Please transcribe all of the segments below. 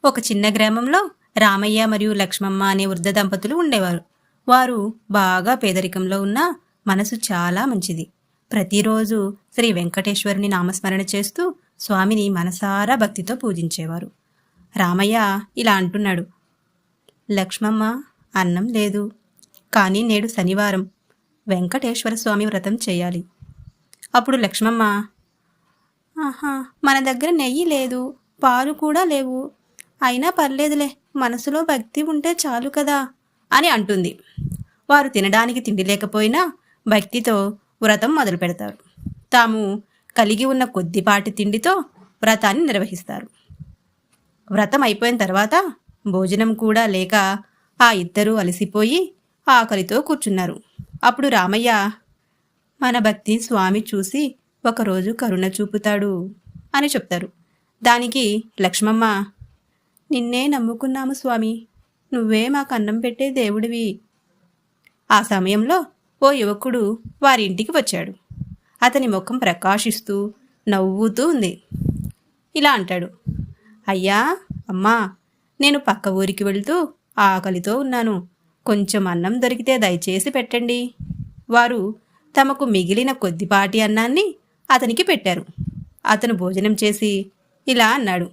ఒక చిన్న గ్రామంలో రామయ్య మరియు లక్ష్మమ్మ అనే వృద్ధ దంపతులు ఉండేవారు. వారు బాగా పేదరికంలో ఉన్న మనసు చాలా మంచిది. ప్రతిరోజు శ్రీ వెంకటేశ్వరుని నామస్మరణ చేస్తూ స్వామిని మనసారా భక్తితో పూజించేవారు. రామయ్య ఇలా అంటున్నాడు, లక్ష్మమ్మ, అన్నం లేదు, కానీ నేడు శనివారం, వెంకటేశ్వర స్వామి వ్రతం చేయాలి. అప్పుడు లక్ష్మమ్మ, ఆహా, మన దగ్గర నెయ్యి లేదు, పాలు కూడా లేవు, అయినా పర్లేదులే, మనసులో భక్తి ఉంటే చాలు కదా అని అంటుంది. వారు తినడానికి తిండి లేకపోయినా భక్తితో వ్రతం మొదలు పెడతారు. తాము కలిగి ఉన్న కొద్దిపాటి తిండితో వ్రతాన్ని నిర్వహిస్తారు. వ్రతం అయిపోయిన తర్వాత భోజనం కూడా లేక ఆ ఇద్దరూ అలసిపోయి ఆకలితో కూర్చున్నారు. అప్పుడు రామయ్య, మన భక్తి స్వామి చూసి ఒకరోజు కరుణ చూపుతాడు అని చెప్తారు. దానికి లక్ష్మమ్మ, నిన్నే నమ్ముకున్నాము స్వామి, నువ్వే మాకు అన్నం పెట్టే దేవుడివి. ఆ సమయంలో ఓ యువకుడు వారి ఇంటికి వచ్చాడు. అతని ముఖం ప్రకాశిస్తూ నవ్వుతూ ఉంది. ఇలా అంటాడు, అయ్యా, అమ్మా, నేను పక్క ఊరికి వెళ్తూ ఆకలితో ఉన్నాను, కొంచెం అన్నం దొరికితే దయచేసి పెట్టండి. వారు తమకు మిగిలిన కొద్దిపాటి అన్నాన్ని అతనికి పెట్టారు. అతను భోజనం చేసి ఇలా అన్నాడు,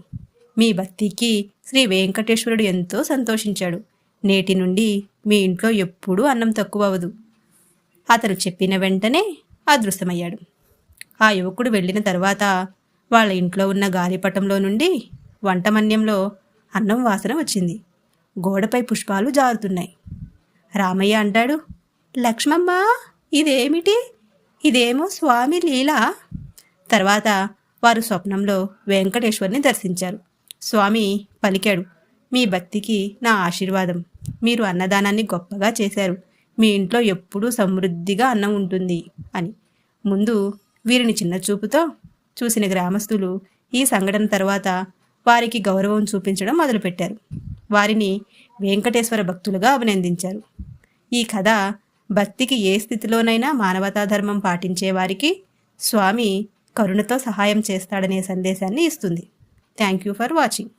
మీ భక్తికి శ్రీ వెంకటేశ్వరుడు ఎంతో సంతోషించాడు. నేటి నుండి మీ ఇంట్లో ఎప్పుడూ అన్నం తక్కువ అవ్వదు. అతను చెప్పిన వెంటనే అదృశ్యమయ్యాడు. ఆ యువకుడు వెళ్ళిన తర్వాత వాళ్ళ ఇంట్లో ఉన్న గాలిపటంలో నుండి వంటమన్యంలో అన్నం వాసన వచ్చింది. గోడపై పుష్పాలు జారుతున్నాయి. రామయ్య అంటాడు, లక్ష్మమ్మ, ఇదేమిటి? ఇదేమో స్వామి లీల. తర్వాత వారు స్వప్నంలో వెంకటేశ్వరుని దర్శించారు. స్వామి పలికాడు, మీ భక్తికి నా ఆశీర్వాదం. మీరు అన్నదానాన్ని గొప్పగా చేశారు. మీ ఇంట్లో ఎప్పుడూ సమృద్ధిగా అన్నం ఉంటుంది అని. ముందు వీరిని చిన్న చూపుతో చూసిన గ్రామస్తులు ఈ సంఘటన తర్వాత వారికి గౌరవం చూపించడం మొదలుపెట్టారు. వారిని వెంకటేశ్వర భక్తులుగా అభినందించారు. ఈ కథ భక్తికి ఏ స్థితిలోనైనా మానవతా ధర్మం పాటించే వారికి స్వామి కరుణతో సహాయం చేస్తాడనే సందేశాన్ని ఇస్తుంది. Thank you for watching.